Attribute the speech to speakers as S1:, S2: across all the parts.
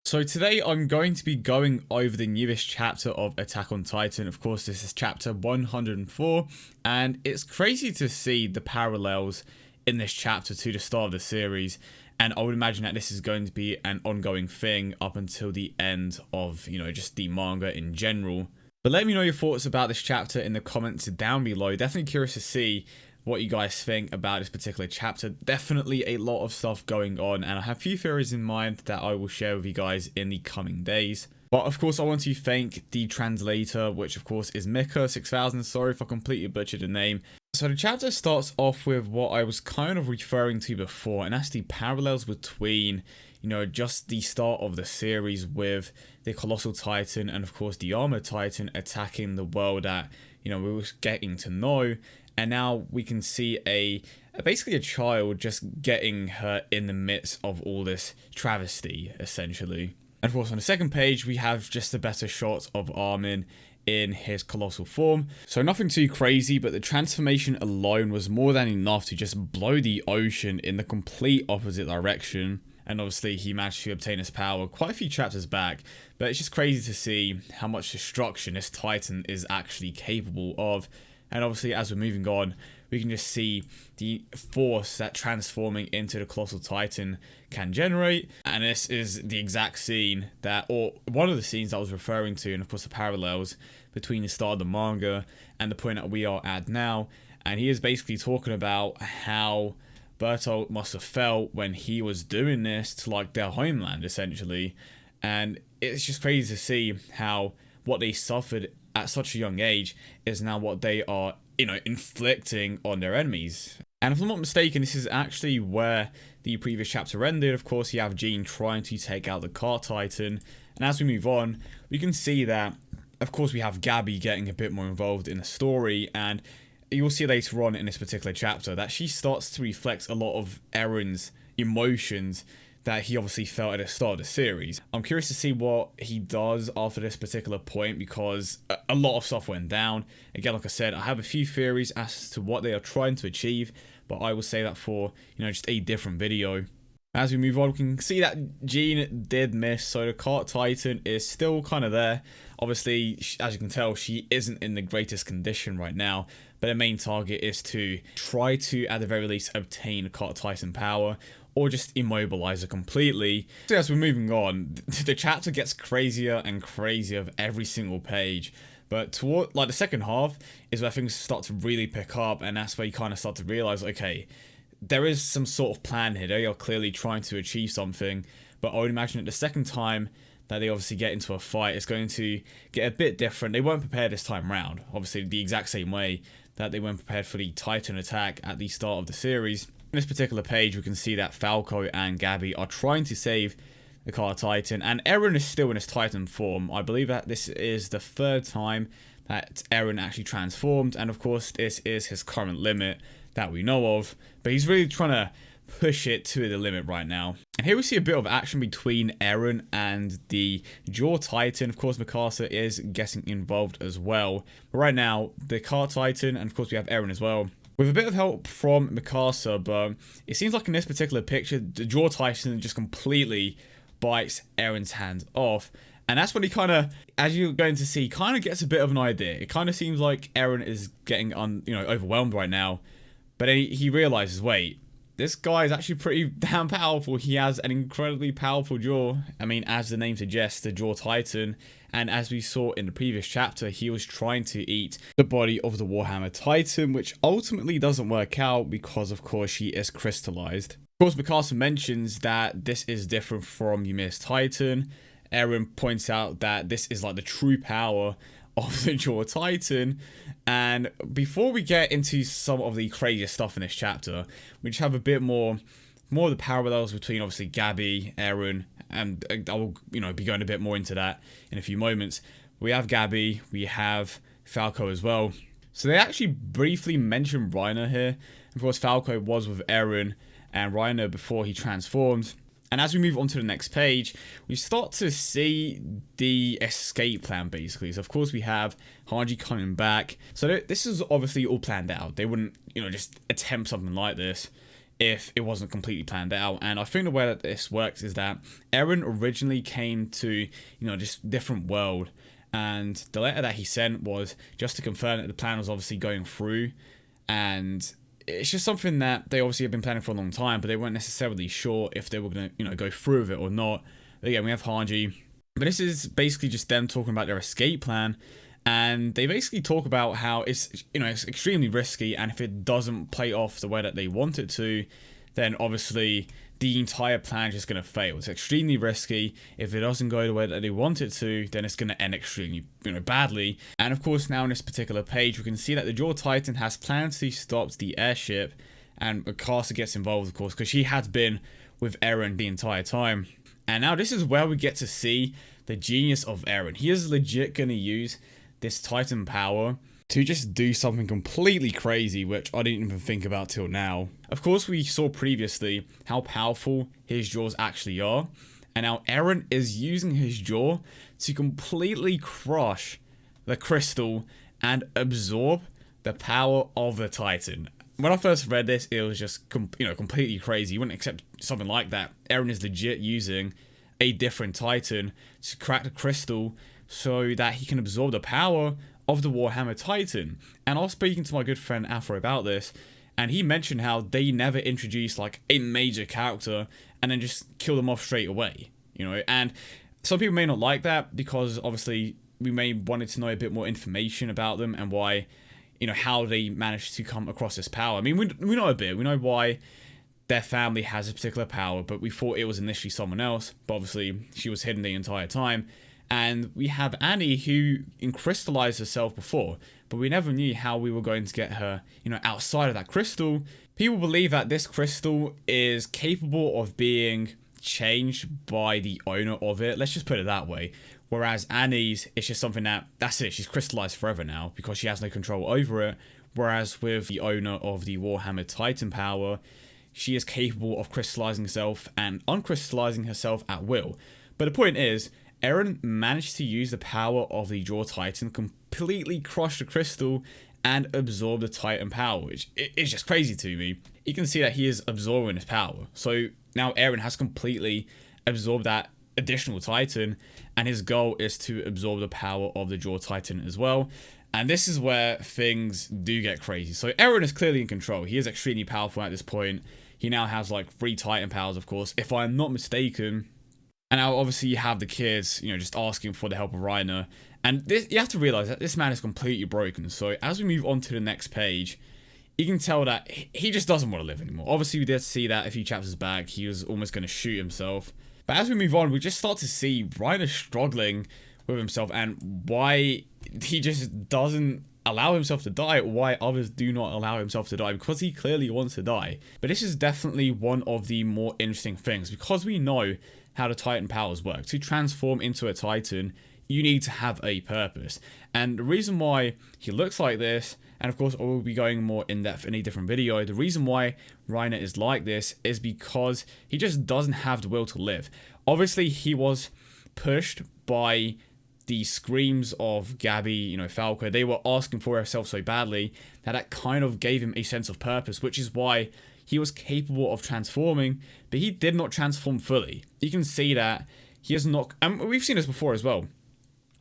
S1: So today I'm going to be going over the newest chapter of Attack on Titan. Of course, this is chapter 104, and it's crazy to see the parallels in this chapter to the start of the series. And I would imagine that this is going to be an ongoing thing up until the end of, just the manga in general. But let me know your thoughts about this chapter in the comments down below. Definitely curious to see what you guys think about this particular chapter. Definitely a lot of stuff going on, and I have a few theories in mind that I will share with you guys in the coming days. But of course, I want to thank the translator, which of course is Mika6000. Sorry if I completely butchered the name. So the chapter starts off with what I was kind of referring to before, and that's the parallels between, just the start of the series with the Colossal Titan and of course the Armored Titan attacking the world that, we were getting to know. And now we can see basically a child just getting hurt in the midst of all this travesty, essentially. And of course, on the second page, we have just a better shot of Armin in his colossal form. So nothing too crazy, but the transformation alone was more than enough to just blow the ocean in the complete opposite direction. And obviously, he managed to obtain his power quite a few chapters back. But it's just crazy to see how much destruction this Titan is actually capable of. And obviously, as we're moving on, we can just see the force that transforming into the Colossal Titan can generate. And this is the exact scene or one of the scenes that I was referring to, and of course the parallels between the start of the manga and the point that we are at now. And he is basically talking about how Bertolt must have felt when he was doing this to their homeland, essentially. And it's just crazy to see how what they suffered at such a young age is now what they are, inflicting on their enemies. And if I'm not mistaken, this is actually where the previous chapter ended. Of course, you have Jean trying to take out the Car Titan. And as we move on, we can see that, of course, we have Gabby getting a bit more involved in the story. And you'll see later on in this particular chapter that she starts to reflect a lot of Eren's emotions that he obviously felt at the start of the series. I'm curious to see what he does after this particular point, because a lot of stuff went down. Again, like I said, I have a few theories as to what they are trying to achieve, but I will say that for, just a different video. As we move on, we can see that Jean did miss, so the Cart Titan is still kind of there. Obviously, as you can tell, she isn't in the greatest condition right now, but the main target is to try to, at the very least, obtain Cart Titan power, or just immobilize her completely. So as we're moving on, the chapter gets crazier and crazier of every single page. But toward the second half is where things start to really pick up, and that's where you kind of start to realize, okay, there is some sort of plan here. They are clearly trying to achieve something, but I would imagine that the second time that they obviously get into a fight, it's going to get a bit different. They weren't prepared this time round, obviously the exact same way that they weren't prepared for the Titan attack at the start of the series. In this particular page, we can see that Falco and Gabby are trying to save the Car Titan, and Eren is still in his Titan form. I believe that this is the third time that Eren actually transformed, and of course this is his current limit that we know of, but he's really trying to push it to the limit right now. And here we see a bit of action between Eren and the Jaw Titan. Of course, Mikasa is getting involved as well, but right now the Car Titan, and of course we have Eren as well, with a bit of help from Mikasa, but it seems like in this particular picture, the Jaw Titan just completely bites Eren's hands off. And that's when he kind of, as you're going to see, kind of gets a bit of an idea. It kind of seems like Eren is getting overwhelmed right now. But then he realizes, wait, this guy is actually pretty damn powerful. He has an incredibly powerful jaw. I mean, as the name suggests, the Jaw Titan. And as we saw in the previous chapter, he was trying to eat the body of the Warhammer Titan, which ultimately doesn't work out because, of course, she is crystallized. Of course, Mikasa mentions that this is different from Ymir's Titan. Eren points out that this is like the true power of the Jaw Titan. And before we get into some of the craziest stuff in this chapter, we just have a bit more of the parallels between obviously Gabby, Eren, and I will be going a bit more into that in a few moments. We have Gabby, we have Falco as well. So they actually briefly mention Reiner here. Of course, Falco was with Eren and Reiner before he transformed. And as we move on to the next page, we start to see the escape plan, basically. So, of course, we have Hanji coming back. So, this is obviously all planned out. They wouldn't, just attempt something like this if it wasn't completely planned out. And I think the way that this works is that Eren originally came to, just different world, and the letter that he sent was just to confirm that the plan was obviously going through, and it's just something that they obviously have been planning for a long time, but they weren't necessarily sure if they were going to, go through with it or not. But again, we have Hanji, but this is basically just them talking about their escape plan. And they basically talk about how it's extremely risky, and if it doesn't play off the way that they want it to, then obviously the entire plan is just going to fail. It's extremely risky. If it doesn't go the way that they want it to, then it's going to end extremely, badly. And of course, now in this particular page, we can see that the Jaw Titan has planned to stop the airship, and Mikasa gets involved, of course, because she has been with Eren the entire time. And now this is where we get to see the genius of Eren. He is legit going to use this Titan power to just do something completely crazy, which I didn't even think about till now. Of course, we saw previously how powerful his jaws actually are, and now Eren is using his jaw to completely crush the crystal and absorb the power of the Titan. When I first read this, it was just completely crazy. You wouldn't accept something like that. Eren is legit using a different Titan to crack the crystal so that he can absorb the power of the Warhammer Titan. And I was speaking to my good friend Afro about this, and he mentioned how they never introduced like a major character and then just kill them off straight away, and some people may not like that because obviously we may wanted to know a bit more information about them and why, how they managed to come across this power. I mean, we know a bit, we know why their family has a particular power, but we thought it was initially someone else, but obviously she was hidden the entire time. And we have Annie, who crystallized herself before, but we never knew how we were going to get her, outside of that crystal. People believe that this crystal is capable of being changed by the owner of it. Let's just put it that way. Whereas Annie's, it's just something that's it. She's crystallized forever now because she has no control over it. Whereas with the owner of the Warhammer Titan power, she is capable of crystallizing herself and uncrystallizing herself at will. But the point is, Eren managed to use the power of the Jaw Titan, completely crush the crystal, and absorb the Titan power, which is just crazy to me. You can see that he is absorbing his power. So now Eren has completely absorbed that additional Titan, and his goal is to absorb the power of the Jaw Titan as well. And this is where things do get crazy. So Eren is clearly in control. He is extremely powerful at this point. He now has like 3 Titan powers, of course, if I'm not mistaken. And now, obviously, you have the kids, just asking for the help of Reiner. And this, you have to realize that this man is completely broken. So, as we move on to the next page, you can tell that he just doesn't want to live anymore. Obviously, we did see that a few chapters back. He was almost going to shoot himself. But as we move on, we just start to see Reiner struggling with himself and why he just doesn't allow himself to die, or why others do not allow himself to die, because he clearly wants to die. But this is definitely one of the more interesting things, because we know how the Titan powers work. To transform into a Titan, you need to have a purpose. And the reason why he looks like this, and of course I will be going more in depth in a different video, the reason why Reiner is like this is because he just doesn't have the will to live. Obviously he was pushed by the screams of Gabby, Falco. They were asking for herself so badly that kind of gave him a sense of purpose, which is why he was capable of transforming, but he did not transform fully. You can see that he is not, and we've seen this before as well.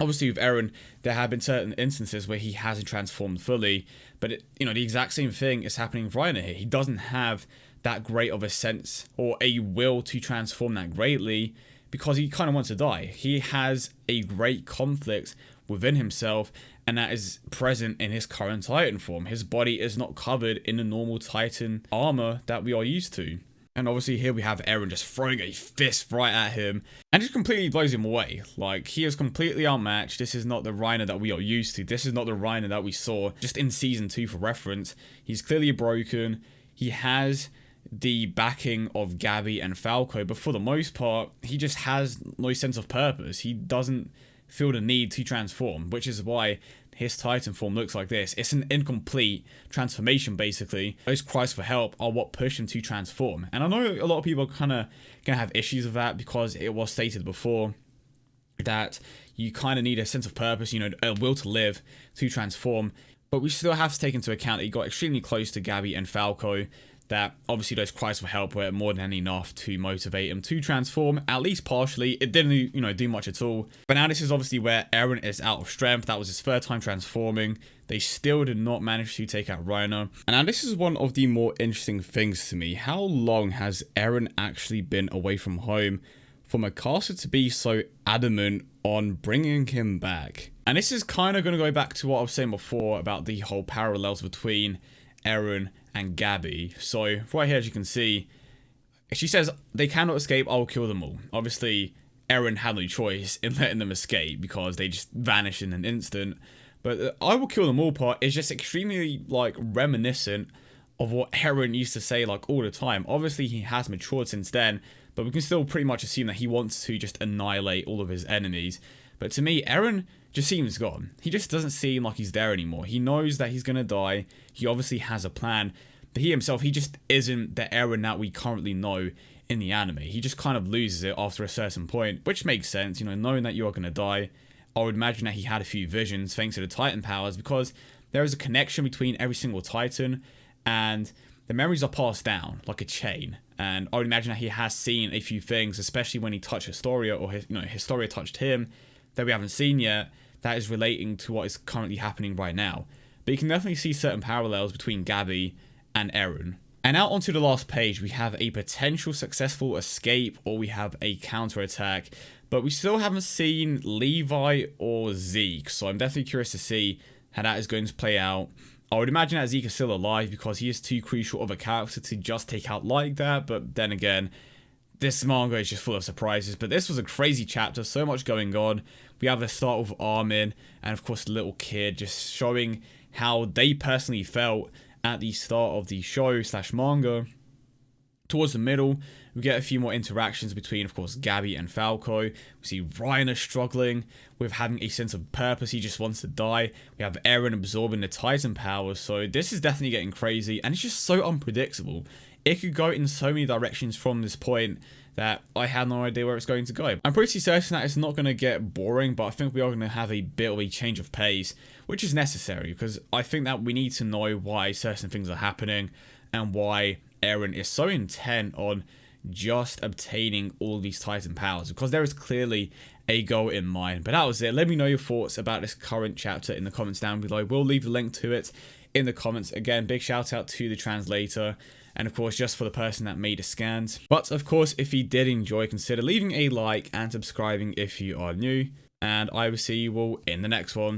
S1: Obviously with Eren, there have been certain instances where he hasn't transformed fully, but the exact same thing is happening with Reiner here. He doesn't have that great of a sense or a will to transform that greatly because he kind of wants to die. He has a great conflict within himself, and that is present in his current Titan form. His body is not covered in the normal Titan armor that we are used to. And obviously here we have Eren just throwing a fist right at him and just completely blows him away. Like, he is completely outmatched. This is not the Reiner that we are used to. This is not the Reiner that we saw just in Season 2 for reference. He's clearly broken. He has the backing of Gabby and Falco, but for the most part, he just has no sense of purpose. He doesn't feel the need to transform, which is why his Titan form looks like this. It's an incomplete transformation, basically. Those cries for help are what push him to transform. And I know a lot of people are kind of going to have issues with that because it was stated before that you kind of need a sense of purpose, a will to live to transform. But we still have to take into account that he got extremely close to Gabby and Falco. that obviously those cries for help were more than enough to motivate him to transform, at least partially. It didn't, do much at all. But now this is obviously where Eren is out of strength. That was his third time transforming. They still did not manage to take out Reiner. And now this is one of the more interesting things to me. How long has Eren actually been away from home for Mikasa to be so adamant on bringing him back? And this is kind of going to go back to what I was saying before about the whole parallels between Eren and Gabby. So right here, as you can see, she says they cannot escape, I'll kill them all. Obviously Eren had no choice in letting them escape because they just vanished in an instant. But I will kill them all part is just extremely reminiscent of what Eren used to say all the time. Obviously he has matured since then, but we can still pretty much assume that he wants to just annihilate all of his enemies. But to me, Eren just seems gone. He just doesn't seem like he's there anymore. He knows that he's going to die. He obviously has a plan. But he himself, he just isn't the Eren that we currently know in the anime. He just kind of loses it after a certain point, which makes sense. Knowing that you are going to die, I would imagine that he had a few visions thanks to the Titan powers, because there is a connection between every single Titan, and the memories are passed down like a chain. And I would imagine that he has seen a few things, especially when he touched Historia, or Historia touched him, that we haven't seen yet, that is relating to what is currently happening right now. But you can definitely see certain parallels between Gabby and Eren. And now onto the last page, we have a potential successful escape, or we have a counterattack, but we still haven't seen Levi or Zeke, so I'm definitely curious to see how that is going to play out. I would imagine that Zeke is still alive because he is too crucial of a character to just take out like that, but then again, this manga is just full of surprises. But this was a crazy chapter, so much going on. We have the start with Armin, and of course the little kid, just showing how they personally felt at the start of the show / manga. Towards the middle, we get a few more interactions between, of course, Gabby and Falco. We see Reiner struggling with having a sense of purpose. He just wants to die. We have Eren absorbing the Titan powers. So this is definitely getting crazy, and it's just so unpredictable. It could go in so many directions from this point that I had no idea where it's going to go. I'm pretty certain that it's not going to get boring, but I think we are going to have a bit of a change of pace, which is necessary, because I think that we need to know why certain things are happening and why Eren is so intent on just obtaining all these Titan powers, because there is clearly a goal in mind. But that was it. Let me know your thoughts about this current chapter in the comments down below. We'll leave the link to it in the comments. Again, big shout out to the translator, and of course just for the person that made the scans. But of course, if you did enjoy, consider leaving a like and subscribing if you are new, and I will see you all in the next one.